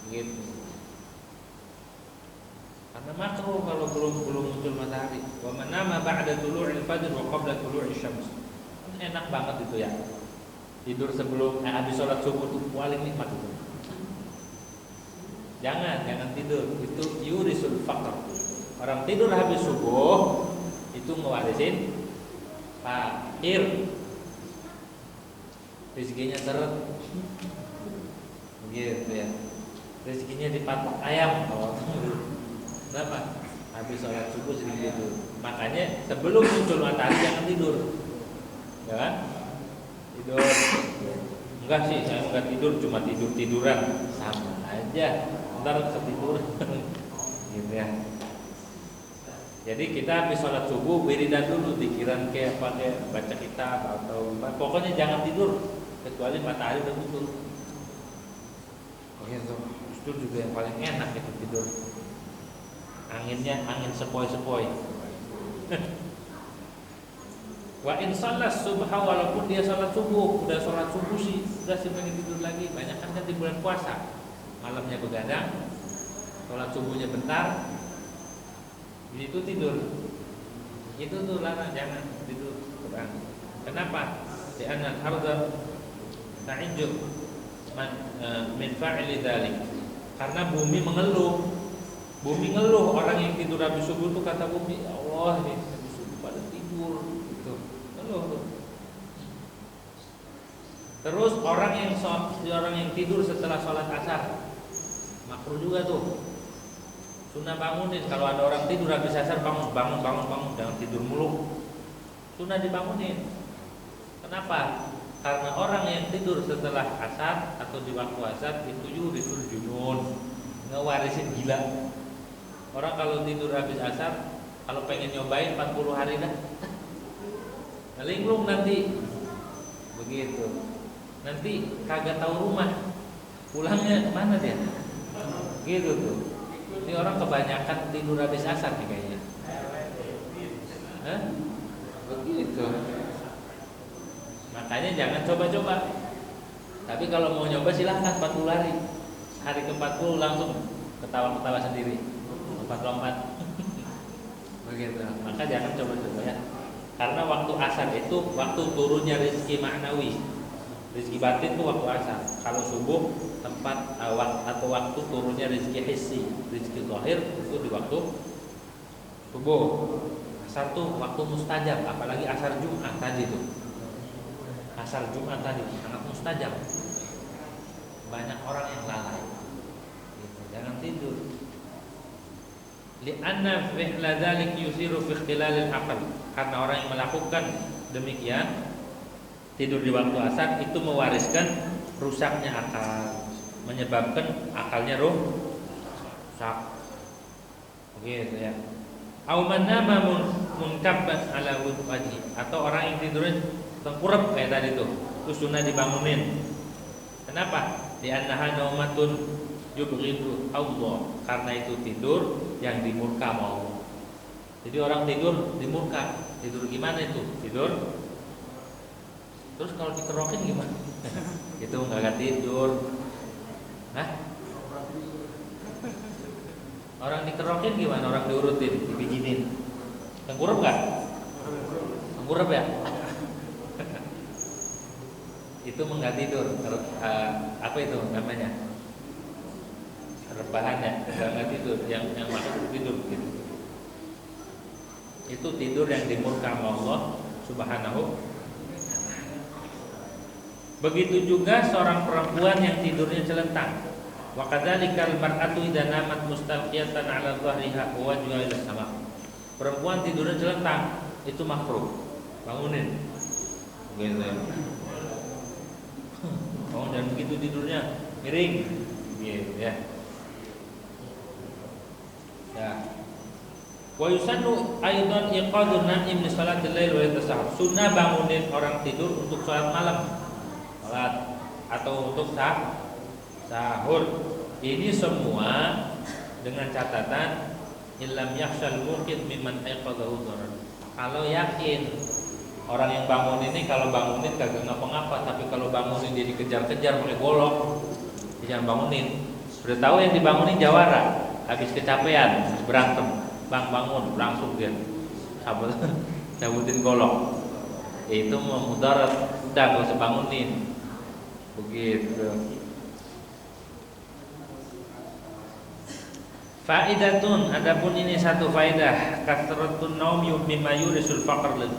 gitu. Karena makruh kalau belum muncul matahari. Wa man nama ba'da tulu'il fajr wa qabla tulu'is syams. Enak banget itu ya. Tidur sebelum habis sholat subuh itu paling nikmat itu. Jangan tidur, itu yurisul faqr. Orang tidur habis subuh itu ngewarisin fakir. Rezekinya seret, gitu ya. Rezekinya dipatok ayam. Kenapa? Habis sholat subuh sering tidur. Makanya sebelum muncul matahari jangan tidur, ya kan? Tidur. Enggak sih, saya enggak tidur, cuma tiduran, sama aja. Ntar ketiduran, gitu ya. Jadi kita habis sholat subuh wiridan dulu, pikiran kayak pakai baca kitab atau pokoknya jangan tidur kecuali matahari udah muncul. Gitu. Itu juga yang paling enak itu tidur. Anginnya angin sepoi-sepoi. Wa in shalas subha, walaupun dia sholat subuh, udah sholat subuh sih, udah sih pengen tidur lagi. Banyak kan di bulan puasa, malamnya begadang, sholat subuhnya bentar, itu tidur. Itu tuh larang, jangan tidur. Kenapa? Li'anna al-ardha ta'ijju min fa'ili dzalik. Karena bumi mengeluh. Bumi ngeluh orang yang tidur habis subuh tuh, kata bumi, ya Allah ini habis subuh pada tidur gitu. Ngeluh tuh. Terus orang yang tidur setelah sholat asar makruh juga tuh. Sunnah bangunin. Kalau ada orang tidur habis asar, bangun, jangan tidur mulu. Sunnah dibangunin. Kenapa? Karena orang yang tidur setelah asar atau di waktu asar itu yurisul junun, ngewarisin gila. Orang kalau tidur habis asar, kalau pengen nyobain 40 hari dah, ngelinglung nanti, begitu. Nanti kagak tahu rumah, pulangnya kemana dia? Gitu tuh. Ini orang kebanyakan tidur habis asar nih kayaknya. Hah? Begitu. Makanya jangan coba-coba. Tapi kalau mau nyoba silahkan 40 hari. Hari ke-40 langsung ketawa-ketawa sendiri, lompat-lompat. Begitu. Maka jangan coba-coba ya. Karena waktu asar itu waktu turunnya rezeki maknawi. Rezeki batin itu waktu asar. Kalau subuh tempat awal atau waktu turunnya rezeki hissi. Rezeki zahir itu di waktu subuh. Asar tuh waktu mustajab, apalagi asar Jumat tadi tuh. Asar Jumat tadi sangat mustajab. banyak orang yang lalai. Gitu. Jangan tidur. Li'anna fi'la dzalik yusiru fi ikhtilalil aql. Karena orang yang melakukan demikian tidur di waktu asar itu mewariskan rusaknya akal, menyebabkan akalnya rusak. Begitu ya. Au man nama munkabban ala wajhi, atau orang yang tidurnya tengkurap kayak tadi tuh, terus sunnah dibangunin. Kenapa? Di annaha naumatun yubghidu Allah, karena itu tidur yang dimurka Allah. Jadi orang tidur dimurka. Tidur gimana itu? Tidur terus kalau dikerokin gimana? Itu enggak tidur. Hah? Orang dikerokin gimana? Orang diurutin, dibijinin. Tengkurap enggak? Tengkurap ya? Itu enggak tidur. Apa itu namanya? Rebahan ya, enggak tidur. Yang maksud tidur gitu. Itu tidur yang dimurka Allah Subhanahu. Begitu juga seorang perempuan yang tidurnya celentang. Wa kadzalikal mar'atu idza namat mustalqiyatan 'ala dhahriha wa wajhuha ila sama'. Perempuan tidurnya celentang itu makruh. Bangunin. Gitu ya. Bangun dan begitu tidurnya miring. Gitu ya. Ya. Wa yusannu aidan iqadun naim li salatil lail wa yatasahhar. Sunnah bangunin orang tidur untuk salat malam. Salat atau untuk sahur. Ini semua dengan catatan illam yakhshal muqid mimman aiqadahu dharar. Kalau yakin orang yang bangun ini kalau bangunin kagak ngapa-ngapa, tapi kalau bangunin dia dikejar-kejar pakai golok, jangan bangunin. Sudah tahu yang dibangunin jawara, habis kecapean, habis berantem, bang bangun, langsung dia cabutin golok. Itu memudarat, udah gak usah bangunin. Begitu. Faidatun, adapun ini satu faidah, kasratun naum mimma yurisul faqr lil.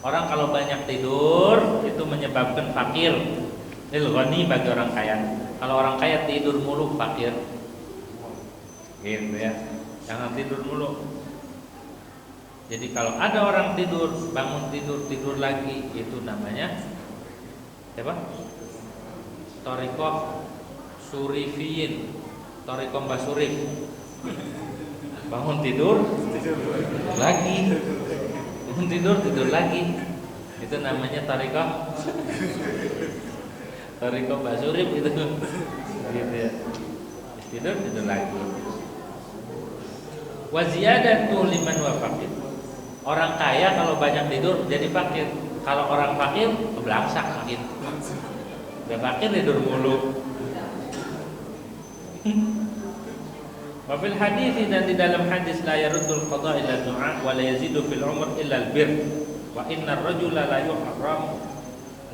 Orang kalau banyak tidur itu menyebabkan fakir. Lil ghani bagi orang kaya. Kalau orang kaya tidur mulu fakir. Gitu ya. Jangan tidur mulu. Jadi kalau ada orang tidur, bangun tidur lagi, itu namanya apa? Thariqah Surifiyin, Thariqah Basurif. Bangun tidur lagi, bangun tidur lagi. Itu namanya Thariqah Basurif itu. Gitu ya. Tidur lagi. Wa ziyadatu liman wa faqir. Orang kaya kalau banyak tidur jadi fakir. Kalau orang fakir kebelaksak gitu. Udah fakir tidur mulu. Wa fil hadis, dan di dalam hadis la yaruddul qada illa du'a wa la yazidu fil umr illa al bir. Wa innar rajula la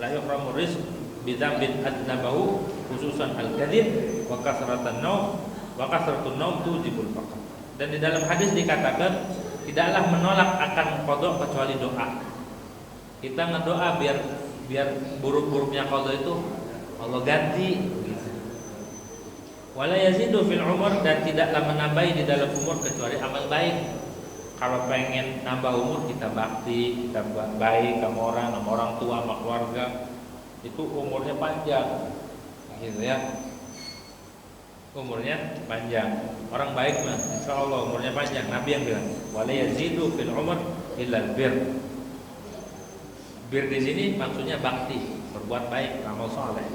yuhramu rizq bi dzambin adnabahu khususan al kadhib wa kasratun naum tujibul faqr. Dan di dalam hadis dikatakan tidaklah menolak akan qada kecuali doa. Kita ngedoa biar buruk-buruknya qada itu Allah ganti gitu. Wala yazidu fil umur, dan tidaklah menambahi di dalam umur kecuali amal baik. Kalau pengen nambah umur kita bakti, kita baik sama orang tua, sama keluarga, itu umurnya panjang. Gitu ya. Umurnya panjang. Orang baik mah insyaallah umurnya panjang. Nabi yang bilang, wala yazidu fil umur illa al bir. Bir di sini maksudnya bakti, berbuat baik, amal saleh.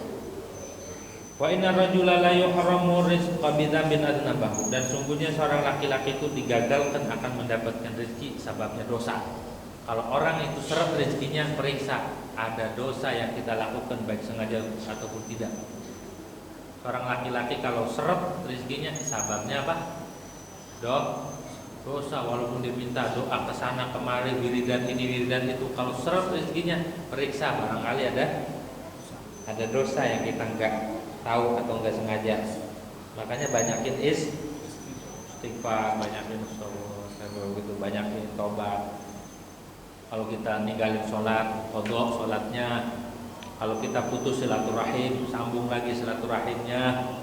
Wa inna rajula la yuhramu rizqa bi dzambin adnabahu, dan sungguhnya seorang laki-laki itu digagalkan akan mendapatkan rezeki sebabnya dosa. Kalau orang itu seret rezekinya, periksa ada dosa yang kita lakukan baik sengaja ataupun tidak. Seorang laki-laki kalau seret rezekinya sebabnya apa? Dosa, walaupun dia minta doa ke sana kemari, wiridan ini wiridan itu, kalau seret rezekinya periksa barangkali ada dosa yang kita enggak tahu atau enggak sengaja. Makanya banyakin istighfar, banyakin gitu, banyakin tobat. Kalau kita ninggalin sholat, qadha sholatnya, Kalau kita putus silaturahim, sambung lagi silaturahimnya.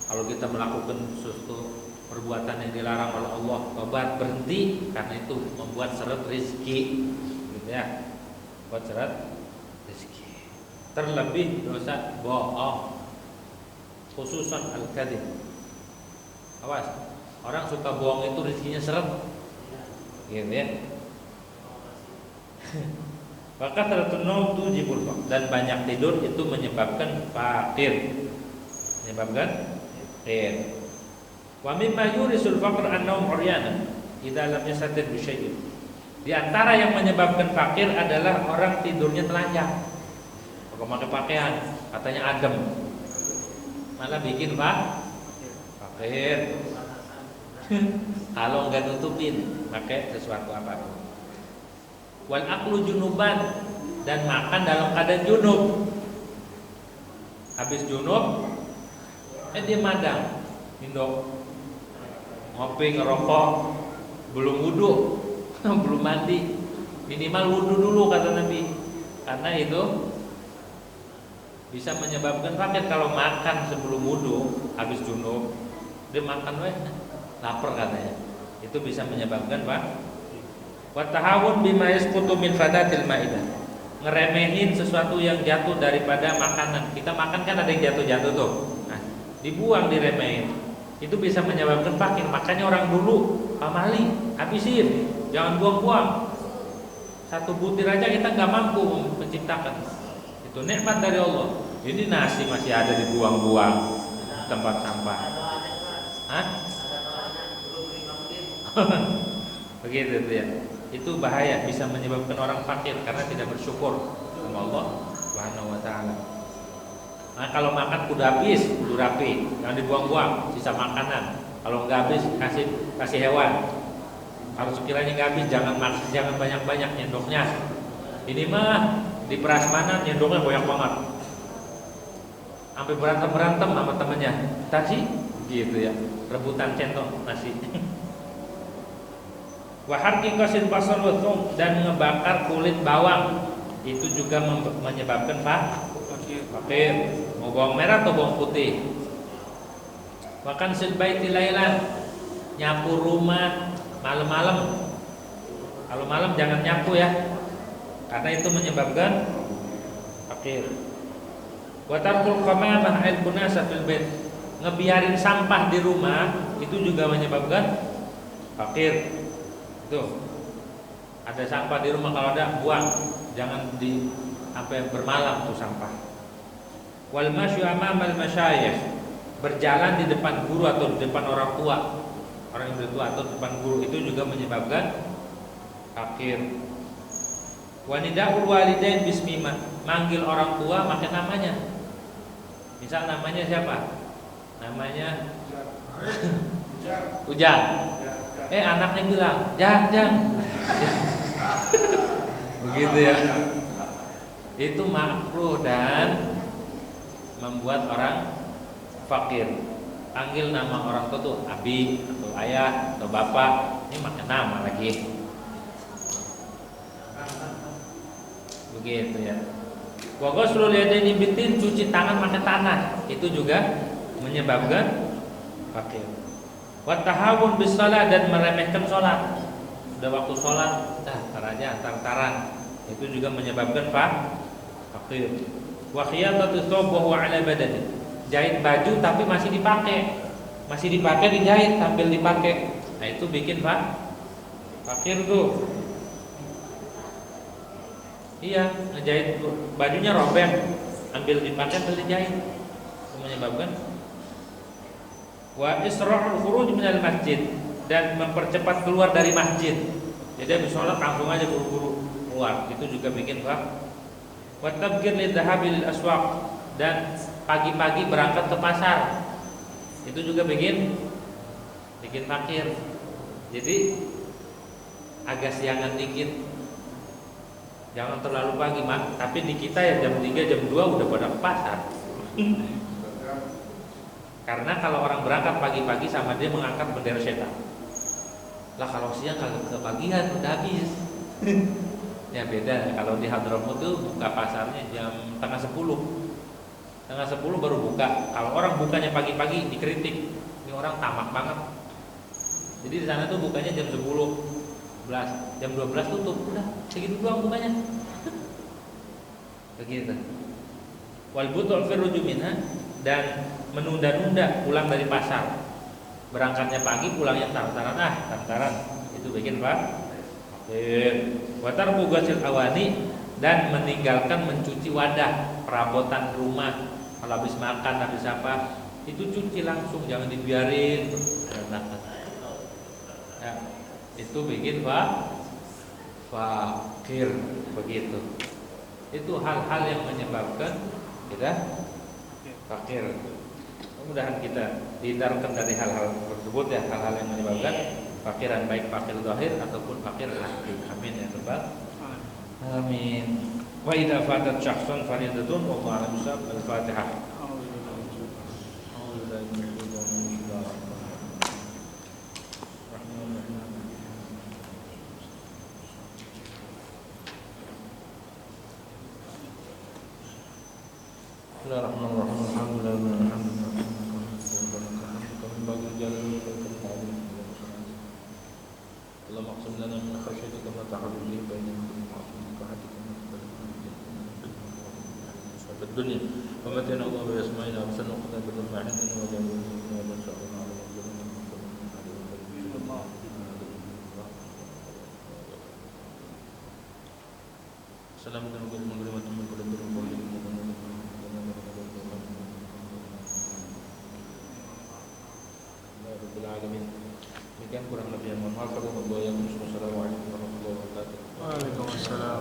Kalau kita melakukan sesuatu perbuatan yang dilarang oleh Allah, tobat, berhenti, karena itu membuat seret rezeki, gitu ya. Buat seret rezeki. Terlebih dosa bohong, khususan al-kadzib. Awas, orang suka bohong itu rezekinya seret, gitu ya. Maka tertenau tujibul faqr, dan banyak tidur itu menyebabkan fakir, menyebabkan fakir. Wa mimma yurisul faqr an-naum uryana idza lam yasatir bi syai'in. Di antara yang menyebabkan fakir adalah orang tidurnya telanjang. Kalau pakai pakaian katanya adem, malah bikin fakir. Kalau enggak tutupin pakai sesuatu apapun. Wal aqlu junuban, dan makan dalam keadaan junub. Habis junub dia madang, indok, ngopi, ngerokok, belum wudu, belum mandi. Minimal wudu dulu kata Nabi, karena itu bisa menyebabkan fakir. Kalau makan sebelum wudu, habis junub, dia makan lapar katanya, itu bisa menyebabkan wa tahawun bima yasqutu min fadatil maidah, ngeremehin sesuatu yang jatuh daripada makanan. Kita makan kan ada yang jatuh-jatuh tuh, nah, dibuang, diremehin, itu bisa menyebabkan fakir. Makanya orang dulu pamali, habisin, jangan buang-buang. Satu butir aja kita nggak mampu menciptakan, itu nikmat dari Allah. Ini nasi masih ada dibuang-buang tempat sampah. Hah? Begitu tuh ya. Itu bahaya, bisa menyebabkan orang fakir karena tidak bersyukur sama Allah Subhanahu wa taala. Nah, kalau makan kudu habis, kudu rapi, jangan dibuang-buang sisa makanan. Kalau nggak habis kasih hewan. Kalau sekiranya nggak habis jangan banyak-banyak nyendoknya. Ini mah di prasmanan nyendoknya banyak banget. Sampai berantem sama temennya. Tadi gitu ya, rebutan centong nasi. Waharki qasil basar wa thum, dan ngebakar kulit bawang itu juga menyebabkan fakir. Mau bawang merah atau bawang putih. Bahkan silbaiti lailan, nyapu rumah malam-malam. Kalau malam jangan nyapu ya, karena itu menyebabkan fakir. Wa tarkul qamamah al-bunasa fil bait, ngebiarin sampah di rumah itu juga menyebabkan fakir. Tuh, ada sampah di rumah, kalau ada buang, jangan sampai bermalam tuh sampah. Wal masyu amamal masyayikh, berjalan di depan guru atau di depan orang tua, orang yang bertua atau depan guru, itu juga menyebabkan fakir. Wa nidaul walidain bismima, manggil orang tua pakai namanya. Misal namanya siapa? Namanya Ujang. Anaknya bilang, Jang. Begitu ya. Itu makruh dan membuat orang fakir. Panggil nama orang tua tuh abi atau ayah atau bapak, ini makan nama lagi. Begitu ya. Wa ghuslul yadaini bitin, cuci tangan pakai tanah, itu juga menyebabkan fakir. Wa tahawun bis shalah, dan meremehkan sholat. Udah waktu sholat, tar aja antar-antaran, itu juga menyebabkan fakir. Wa khiyatatu thawb wa huwa ala badani, jahit baju tapi masih dipakai dijahit sambil dipakai. Nah, itu bikin fakir tuh. Iya, ngejahit bajunya robek, ambil dipakai sambil dijahit, itu menyebabkan. Wa isra'ul khuruj minal masjid, dan mempercepat keluar dari masjid. Jadi habis sholat langsung aja buru-buru keluar, itu juga bikin fakir. Wa tabgir lidhahabil aswaq, dan pagi-pagi berangkat ke pasar, itu juga bikin fakir. Jadi agak siangan dikit, jangan terlalu pagi tapi di kita ya jam 3 jam 2 udah pada ke pasar. Karena kalau orang berangkat pagi-pagi sama dia mengangkat bendera setan. Lah kalau siang kagak kebagian udah habis. Ya beda, kalau di Hadramut tuh buka pasarnya jam tengah 10. Tengah 10 baru buka. Kalau orang bukanya pagi-pagi dikritik, ini orang tamak banget. Jadi di sana tuh bukanya jam 10, 11, jam 12 tutup. Udah, segitu doang bukanya. Begitu. Wal butul fi rujumina, dan menunda-nunda pulang dari pasar. Berangkatnya pagi, pulangnya tantaran. Itu bikin Pak. Watar bugasil awani, dan meninggalkan mencuci wadah, perabotan rumah. Kalau habis makan, habis apa, itu cuci langsung, jangan dibiarin. Ya, itu bikin fakir begitu. Itu hal-hal yang menyebabkan kita fakir. Mudah-mudahan kita dihindarkan dari hal-hal tersebut ya, hal-hal yang menyebabkan fakiran, baik fakir zahir ataupun fakir hakiki. Amin ya rabbal alamin. Wa idza fatat syakhsan faridatun wa ma'al musab al-Fatihah. Bismillahirrahmanirrahim. اللهم اقسم لنا من خشيتك ما تحول به بيننا وبين معصيتك وحدك من الدنيا ومتنا الله بأسمائنا وبصرنا وقنا بدون ما عندنا وجعل وزيرنا وجعل شعرنا على من ظلمنا السلام عليكم ورحمة الله وبركاته. Alamin. Demikian kurang lebih yang mohon maaf. Wassalamualaikum warahmatullahi wabarakatuh. Waalaikumsalam.